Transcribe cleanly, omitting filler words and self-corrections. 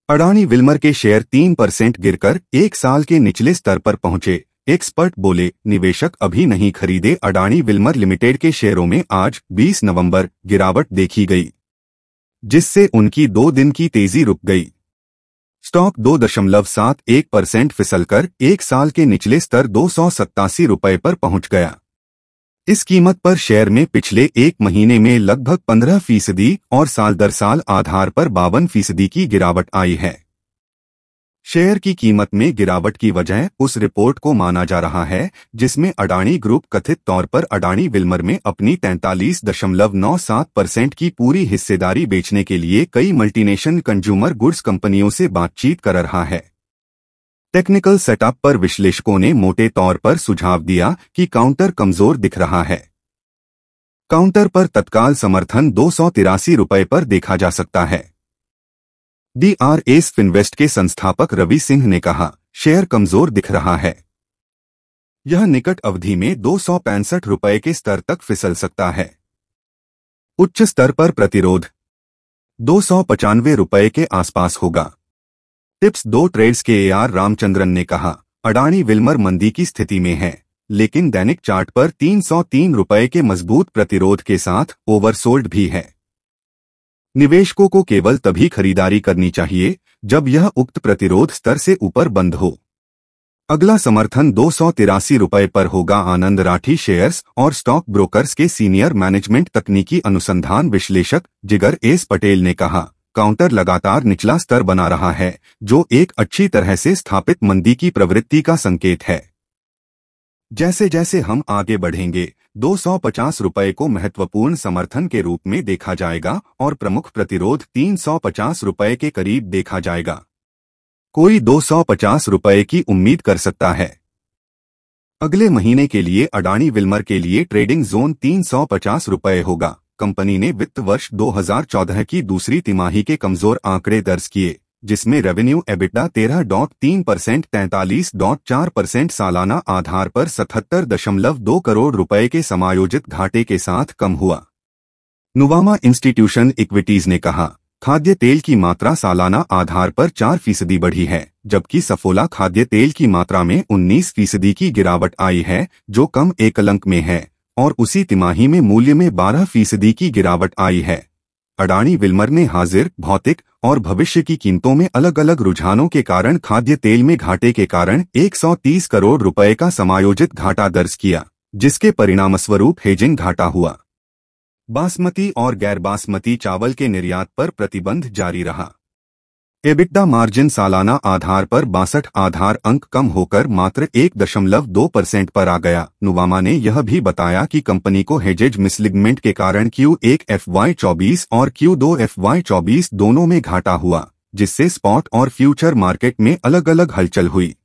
Adani Wilmer के share 3% गिरकर एक साल के निचले स्तर पर पहुंचे। एक्सपर्ट बोले, निवेशक अभी नहीं खरीदे। अडानी विल्मर लिमिटेड के शेयरों में आज 20 नवंबर गिरावट देखी गई, जिससे उनकी 2 दिन की तेजी रुक गई। स्टॉक 2.71% फिसलकर एक साल के निचले स्तर 287 रुपये पर पहुंच गया। इस कीमत पर शेयर में पिछले एक महीने में लगभग 15% और साल दर साल आधार पर 52% की गिरावट आई है। शेयर की कीमत में गिरावट की वजह उस रिपोर्ट को माना जा रहा है जिसमें अडानी ग्रुप कथित तौर पर अडानी विल्मर में अपनी 43.97% की पूरी हिस्सेदारी बेचने के लिए कई मल्टीनेशनल कंज्यूमर गुड्स कंपनियों से बातचीत कर रहा है। टेक्निकल सेटअप पर विश्लेषकों ने मोटे तौर पर सुझाव दिया कि काउंटर कमजोर दिख रहा है। काउंटर पर तत्काल समर्थन 283 रुपये पर देखा जा सकता है। DRS फिनवेस्ट के संस्थापक रवि सिंह ने कहा, शेयर कमजोर दिख रहा है। यह निकट अवधि में 265 रुपये के स्तर तक फिसल सकता है। उच्च स्तर पर प्रतिरोध 295 रुपये के आसपास होगा। टिप्स 2 ट्रेड्स के AR रामचंद्रन ने कहा, अडानी विल्मर मंदी की स्थिति में है, लेकिन दैनिक चार्ट पर 303 रुपये के मजबूत प्रतिरोध के साथ ओवरसोल्ड भी है। निवेशकों को केवल तभी खरीदारी करनी चाहिए जब यह उक्त प्रतिरोध स्तर से ऊपर बंद हो। अगला समर्थन 283 रुपये पर होगा। आनंद राठी शेयर्स और स्टॉक ब्रोकर्स के सीनियर मैनेजमेंट तकनीकी अनुसंधान विश्लेषक जिगर एस पटेल ने कहा, काउंटर लगातार निचला स्तर बना रहा है, जो एक अच्छी तरह से स्थापित मंदी की प्रवृत्ति का संकेत है। जैसे जैसे हम आगे बढ़ेंगे, 250 रुपये को महत्वपूर्ण समर्थन के रूप में देखा जाएगा और प्रमुख प्रतिरोध 350 रुपये के करीब देखा जाएगा। कोई 250 रुपये की उम्मीद कर सकता है। अगले महीने के लिए अडानी विल्मर के लिए ट्रेडिंग जोन 350 रुपये होगा। कंपनी ने वित्त वर्ष 2014 की दूसरी तिमाही के कमजोर आंकड़े दर्ज किए, जिसमें रेवेन्यू एबिटा 13.3%, 43.4% सालाना आधार पर 77.2 करोड़ रुपए के समायोजित घाटे के साथ कम हुआ। नुवामा इंस्टीट्यूशन इक्विटीज ने कहा, खाद्य तेल की मात्रा सालाना आधार पर 4% बढ़ी है, जबकि सफोला खाद्य तेल की मात्रा में 19% की गिरावट आई है, जो कम एकलंक में है, और उसी तिमाही में मूल्य में 12% की गिरावट आई है। अडानी विल्मर ने हाजिर, भौतिक और भविष्य की कीमतों में अलग अलग रुझानों के कारण खाद्य तेल में घाटे के कारण 130 करोड़ रुपए का समायोजित घाटा दर्ज किया, जिसके परिणामस्वरूप हेजिंग घाटा हुआ। बासमती और गैर बासमती चावल के निर्यात पर प्रतिबंध जारी रहा। एबिटा मार्जिन सालाना आधार पर 62 आधार अंक कम होकर मात्र 1.2% पर आ गया। नुवामा ने यह भी बताया कि कंपनी को हेजेज मिसलिग्मेंट के कारण Q1 FY24 और Q2 FY24 दोनों में घाटा हुआ, जिससे स्पॉट और फ्यूचर मार्केट में अलग अलग हलचल हुई।